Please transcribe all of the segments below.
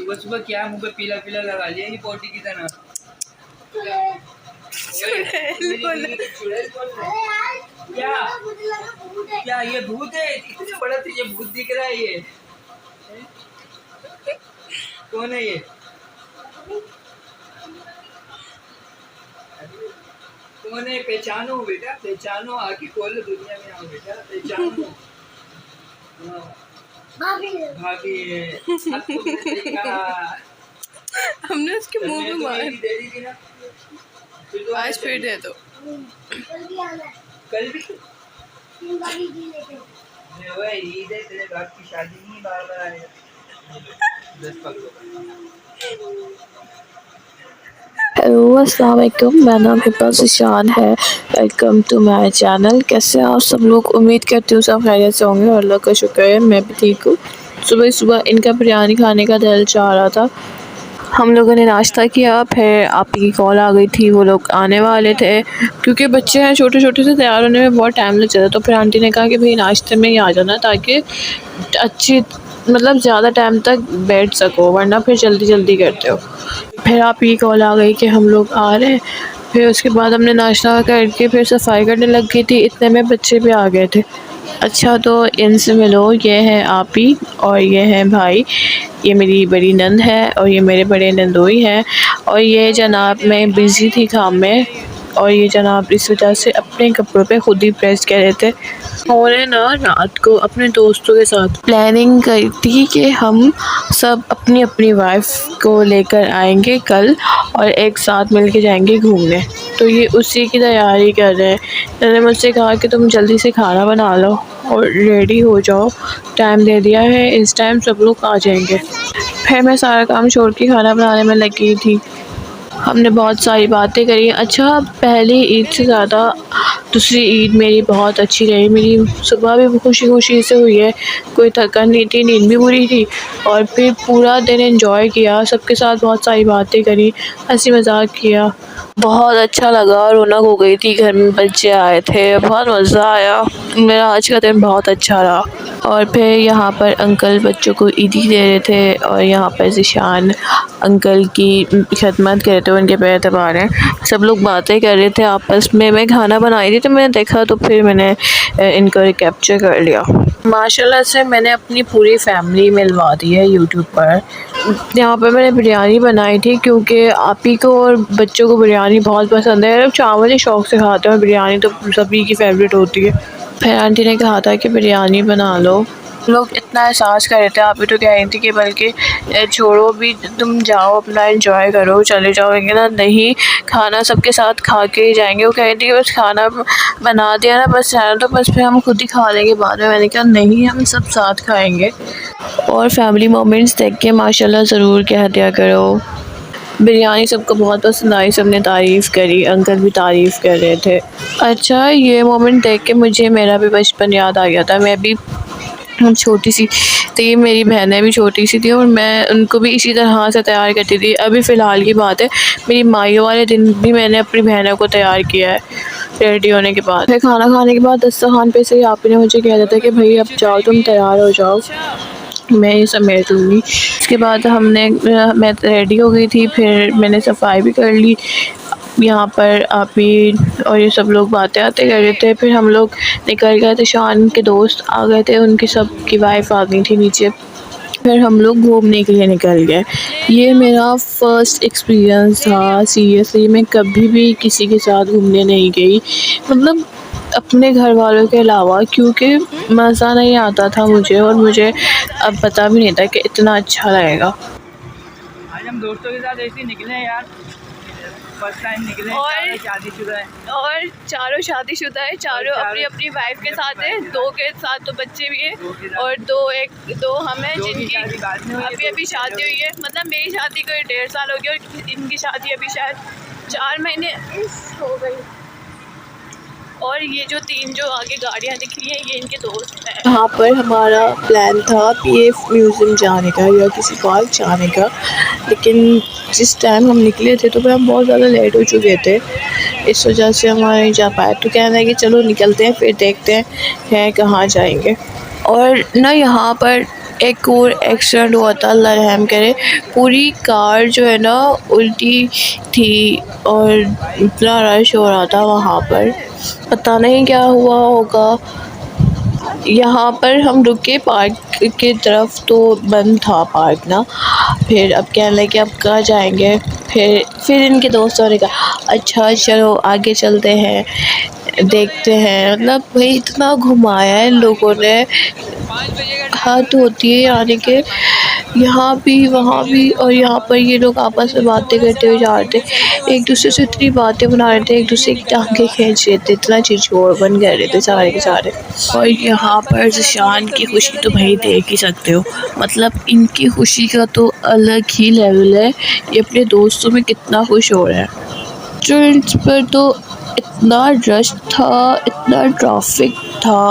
सुबह सुबह क्या मुंह पे पीला पीला लगा लिया ये पोटी की तरह। क्या क्या ये भूत है? इतने बड़ा तुझे भूत दिख रहा है? ये कौन है? ये कौन है? पहचानो बेटा, पहचानो, आके खोलो, दुनिया में आओ बेटा, पहचानो। भाभी है। हमने उसके मुंह में मार दे दी थी ना, आज फिर दे दो। कल भी ईद है, तेरे बाप की शादी नहीं, बार बार आएगा। हेलो अस्सलाम वालेकुम, मेरा नाम हिब्बा ज़िशान है। Welcome to my channel. कैसे हैं आप सब लोग? उम्मीद करती हूँ सब खैरियत से होंगे और अल्लाह का शुक्र है मैं भी ठीक हूँ। सुबह सुबह इनका बिरयानी खाने का दिल चाह रहा था। हम लोगों ने नाश्ता किया, फिर आपकी की कॉल आ गई थी, वो लोग आने वाले थे। क्योंकि बच्चे हैं छोटे छोटे से, तैयार होने में बहुत टाइम लग जाता है, तो फिर आंटी ने कहा कि भाई नाश्ते में ही आ जाना ताकि अच्छी ज़्यादा टाइम तक बैठ सको, वरना फिर जल्दी जल्दी करते हो। फिर आप ही कॉल आ गई कि हम लोग आ रहे हैं। फिर उसके बाद हमने नाश्ता करके फिर सफाई करने लग गई थी, इतने में बच्चे भी आ गए थे। अच्छा तो इनसे मिलो, ये है आप ही और ये है भाई, ये मेरी बड़ी नंद है और ये मेरे बड़े नंदोई हैं। और ये जनाब मैं बिज़ी थी काम में, और ये जनाब इस वजह से अपने कपड़ों पे खुद ही प्रेस कर रहे थे। उन्होंने ना रात को अपने दोस्तों के साथ प्लानिंग करी थी कि हम सब अपनी अपनी वाइफ को लेकर आएंगे कल और एक साथ मिलके जाएंगे घूमने। तो ये उसी की तैयारी कर रहे हैं। मैंने मुझसे कहा कि तुम जल्दी से खाना बना लो और रेडी हो जाओ, टाइम दे दिया है, इस टाइम सब लोग आ जाएंगे। फिर मैं सारा काम छोड़ के खाना बनाने में लगी थी। हमने बहुत सारी बातें करी। अच्छा, पहली ईद से ज़्यादा दूसरी ईद मेरी बहुत अच्छी रही। मेरी सुबह भी खुशी खुशी से हुई है, कोई थकान नहीं थी, नींद भी पूरी थी, और फिर पूरा दिन एंजॉय किया, सबके साथ बहुत सारी बातें करी, हंसी मजाक किया, बहुत अच्छा लगा। रौनक हो गई थी, घर में बच्चे आए थे, बहुत मज़ा आया। मेरा आज का दिन बहुत अच्छा रहा। और फिर यहाँ पर अंकल बच्चों को ईदी दे रहे थे और यहाँ पर ज़िशान अंकल की खिदमत कर रहे थे, उनके पैर दबा रहे हैं। सब लोग बातें कर रहे थे आपस में। मैं खाना बनाई थी तो मैंने देखा, तो फिर मैंने इनको कैप्चर कर लिया। माशाल्लाह से मैंने अपनी पूरी फैमिली मिलवा दी है यूट्यूब पर। यहाँ पर मैंने बिरयानी बनाई थी क्योंकि आप ही को और बच्चों को बिरयानी बहुत पसंद है। लोग चावल ही शौक़ से खाते हैं, बिरयानी तो सभी की फेवरेट होती है। फिर आंटी ने कहा था कि बिरयानी बना लो। लोग इतना एहसास कर रहे थे, आप भी तो कह रही थी कि बल्कि छोड़ो भी, तुम जाओ अपना एंजॉय करो, चले जाओगे ना, नहीं खाना सबके साथ खा के ही जाएंगे। वो कह रही थी कि बस खाना बना दिया ना, बस जाना तो बस फिर हम खुद ही खा लेंगे बाद में। मैंने कहा नहीं, हम सब साथ खाएँगे। और फैमिली मोमेंट्स देख के माशाल्लाह ज़रूर कह दिया करो। बिरयानी सबको बहुत पसंद आई, सबने तारीफ़ करी, अंकल भी तारीफ़ कर रहे थे। अच्छा, ये मोमेंट देख के मुझे मेरा भी बचपन याद आ गया था। मैं भी छोटी सी थी, मेरी बहनें भी छोटी सी थी और मैं उनको भी इसी तरह से तैयार करती थी। अभी फ़िलहाल की बात है, मेरी माइयों वाले दिन भी मैंने अपनी बहनों को तैयार किया है रेडी होने के बाद। फिर खाना खाने के बाद दस्तरखान पे से ही आप ने मुझे कह दिया था कि भाई अब जाओ, तुम तैयार हो जाओ, मैं ये समेट लूँगी। उसके बाद मैं रेडी हो गई थी, फिर मैंने सफाई भी कर ली। यहाँ पर आप ही और ये सब लोग बातें आते कर रहे थे। फिर हम लोग निकल गए थे, शान के दोस्त आ गए थे, उनकी सब की वाइफ आ गई थी नीचे। फिर हम लोग घूमने के लिए निकल गए। ये मेरा फ़र्स्ट एक्सपीरियंस था। सीरियसली मैं कभी भी किसी के साथ घूमने नहीं गई, मतलब अपने घर वालों के अलावा, क्योंकि मज़ा नहीं आता था मुझे, और मुझे अब पता भी नहीं था कि इतना अच्छा लगेगा। आज हम दोस्तों के साथ ऐसे निकले हैं यार, फर्स्ट टाइम निकले। और शादीशुदा है, और चारों शादीशुदा है, चारों अपनी अपनी वाइफ के साथ है, दो के साथ तो बच्चे भी हैं, और दो हम हैं जिनकी अभी अभी शादी हुई है। मतलब मेरी शादी को 1.5 साल हो गया और इनकी शादी अभी शायद 4 महीने हो गई। और ये जो 3 जो आगे गाड़ियाँ दिख रही हैं, ये इनके दोस्त हैं। यहाँ पर हमारा प्लान था पीएफ म्यूज़ियम जाने का या किसी पार्क जाने का, लेकिन जिस टाइम हम निकले थे तो फिर हम बहुत ज़्यादा लेट हो चुके थे, इस वजह से हम नहीं जा पाए। तो कहना है कि चलो निकलते हैं, फिर देखते हैं कहाँ जाएंगे। और ना यहाँ पर एक और एक्सीडेंट हुआ था, अल्लाह रहम करे। पूरी कार जो है ना उल्टी थी और इतना रश हो रहा था वहाँ पर, पता नहीं क्या हुआ होगा। यहाँ पर हम रुके पार्क की तरफ, तो बंद था पार्क ना। फिर अब कहने लगे अब कहाँ जाएंगे। फिर इनके दोस्तों ने कहा अच्छा चलो आगे चलते हैं, देखते हैं। मतलब भाई इतना घुमाया है इन लोगों ने, हद होती है आने के। यहाँ भी वहाँ भी, और यहाँ पर ये लोग आपस में बातें करते हुए जा रहे थे, एक दूसरे से इतनी बातें बना रहे थे, एक दूसरे की टांगें खींच रहे थे, इतना चिचोड़ बन कर रहे थे सारे के सारे। और यहाँ पर ज़िशान की खुशी तो भाई देख ही सकते हो, मतलब इनकी खुशी का तो अलग ही लेवल है। ये अपने दोस्तों में कितना खुश हो रहा है। रेस्टोरेंट्स पर तो इतना रश था, इतना ट्रैफिक था,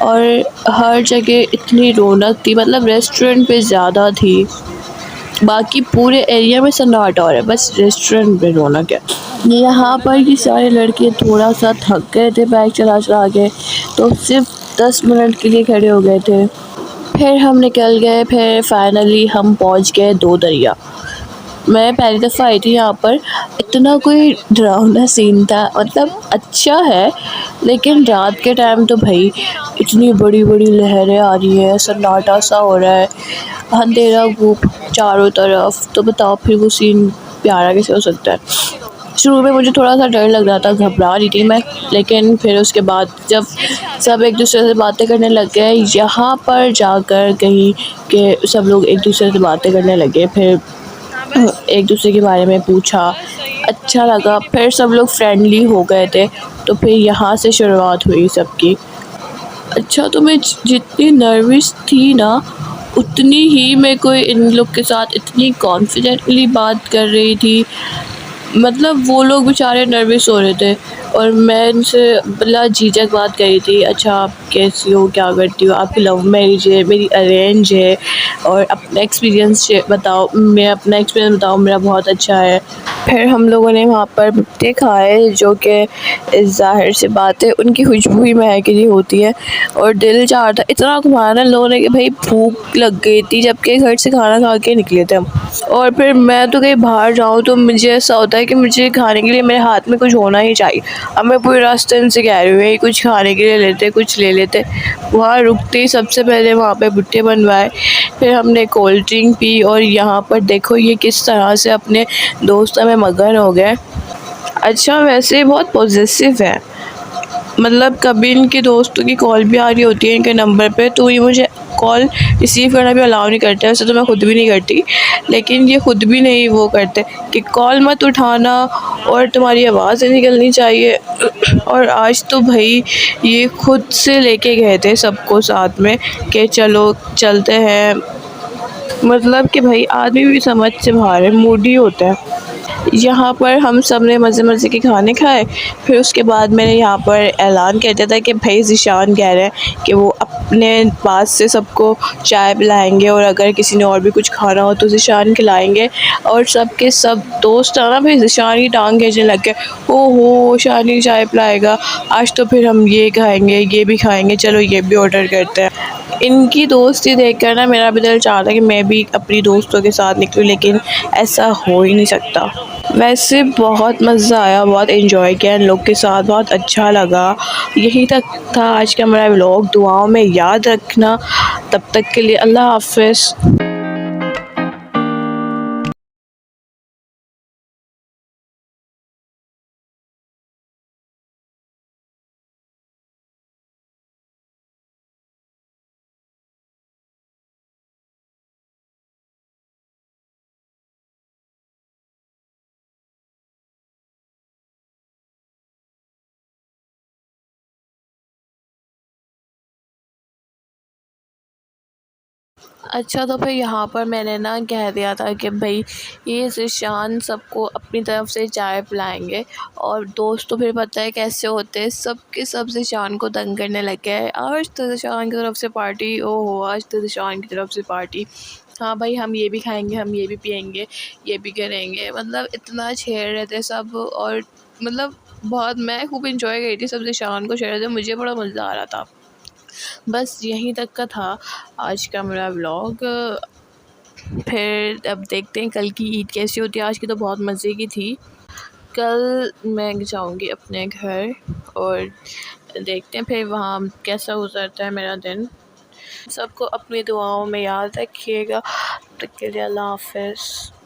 और हर जगह इतनी रौनक थी, मतलब रेस्टोरेंट पे ज़्यादा थी। बाकी पूरे एरिया में सन्नाटा हो रहा है, बस रेस्टोरेंट में रौनक है। यहाँ पर ये सारे लड़के थोड़ा सा थक गए थे बाइक चला चला के, तो सिर्फ 10 मिनट के लिए खड़े हो गए थे। फिर हम निकल गए। फिर फाइनली हम पहुँच गए दो दरिया। मैं पहली दफ़ा आई थी यहाँ पर, इतना कोई डरावना सीन था, मतलब अच्छा है, लेकिन रात के टाइम तो भाई इतनी बड़ी बड़ी लहरें आ रही है, सन्नाटा सा हो रहा है, अंधेरा घूप चारों तरफ, तो बताओ फिर वो सीन प्यारा कैसे हो सकता है। शुरू में मुझे थोड़ा सा डर लग रहा था, घबरा रही थी मैं, लेकिन फिर उसके बाद जब सब एक दूसरे से बातें करने लग गए, यहाँ पर जाकर कहीं के सब लोग एक दूसरे से बातें करने लगे, फिर एक दूसरे के बारे में पूछा, अच्छा लगा, फिर सब लोग फ्रेंडली हो गए थे। तो फिर यहाँ से शुरुआत हुई सबकी। अच्छा, तो मैं जितनी नर्वस थी ना, उतनी ही मैं कोई इन लोग के साथ इतनी कॉन्फिडेंटली बात कर रही थी। मतलब वो लोग बेचारे नर्वस हो रहे थे और मैं इनसे बला झिझक बात करी थी, अच्छा आप कैसी हो, क्या करती हो, आपकी लव मैरिज है, मेरी अरेंज है, और अपना एक्सपीरियंस बताओ। मैं अपना एक्सपीरियंस बताऊँ, मेरा बहुत अच्छा है। फिर हम लोगों ने वहाँ पर भुट्टे खाए, जो कि ज़ाहिर सी बात है उनकी खुशबू ही महक रही होती है, और दिल चाह रहा था, इतना घुमाया ना लोगों ने कि भाई भूख लग गई थी, जबकि घर से खाना खा के निकले थे हम। और फिर मैं तो कहीं बाहर जाऊँ तो मुझे ऐसा होता है कि मुझे खाने के लिए मेरे हाथ में कुछ होना ही चाहिए। अब मैं पूरे रास्ते इनसे कह रही हूँ यही कुछ खाने के लिए लेते, कुछ ले लेते। वहाँ रुकते ही सबसे पहले वहाँ पे भुट्टे बनवाए, फिर हमने कोल्ड ड्रिंक पी, और यहाँ पर देखो ये किस तरह से अपने दोस्तों में मगन हो गए। अच्छा, वैसे बहुत पॉजिटिव है, मतलब कभी इनके दोस्तों की कॉल भी आ रही होती है इनके नंबर पे, तो ये मुझे कॉल रिसीव करना भी अलाउ नहीं करते। वैसे तो मैं ख़ुद भी नहीं करती, लेकिन ये ख़ुद भी नहीं वो करते कि कॉल मत उठाना और तुम्हारी आवाज़ नहीं निकलनी चाहिए। और आज तो भाई ये ख़ुद से लेके गए थे सबको साथ में कि चलो चलते हैं, मतलब कि भाई आदमी भी समझ से बाहर है, मूडी होता है। यहाँ पर हम सब ने मज़े मज़े के खाने खाए। फिर उसके बाद मैंने यहाँ पर ऐलान कर दिया था कि भाई ज़िशान कह रहे हैं कि वो अपने पास से सबको चाय पिलाएंगे, और अगर किसी ने और भी कुछ खाना हो तो ज़िशान खिलाएंगे। और सब के सब दोस्त आना भाई ज़िशान की टांग खींचने लग गए, ओहो शानी चाय पिलाएगा आज, तो फिर हम ये खाएँगे, ये भी खाएँगे, चलो ये भी ऑर्डर करते हैं। इनकी दोस्ती देखकर ना मेरा भी दिल चाहता कि मैं भी अपनी दोस्तों के साथ निकलूं, लेकिन ऐसा हो ही नहीं सकता। वैसे बहुत मज़ा आया, बहुत एंजॉय किया इन लोग के साथ, बहुत अच्छा लगा। यही तक था आज का मेरा व्लॉग, दुआओं में याद रखना। तब तक के लिए अल्लाह हाफ़िज़। अच्छा, तो फिर यहाँ पर मैंने ना कह दिया था कि भाई ये ज़िशान सबको अपनी तरफ से चाय पिलाएंगे, और दोस्त तो फिर पता है कैसे होते हैं, सब के सब ज़िशान को तंग करने लग गए, आज तो ज़िशान की तरफ से पार्टी, ओहो आज तो ज़िशान की तरफ से पार्टी, हाँ भाई हम ये भी खाएंगे, हम ये भी पियेंगे, ये भी करेंगे, मतलब इतना छेड़ रहे थे सब। और मतलब बहुत मैं खूब इंजॉय कर रही थी, सब ज़िशान को छेड़ रहे थे, मुझे बड़ा मज़ा आ रहा था। बस यहीं तक का था आज का मेरा व्लॉग। फिर अब देखते हैं कल की ईद कैसी होती है। आज की तो बहुत मज़े की थी। कल मैं जाऊंगी अपने घर और देखते हैं फिर वहाँ कैसा गुजरता है मेरा दिन। सबको अपनी दुआओं में याद रखिएगा। तब तक के लिए अल्लाह हाफ़िज़।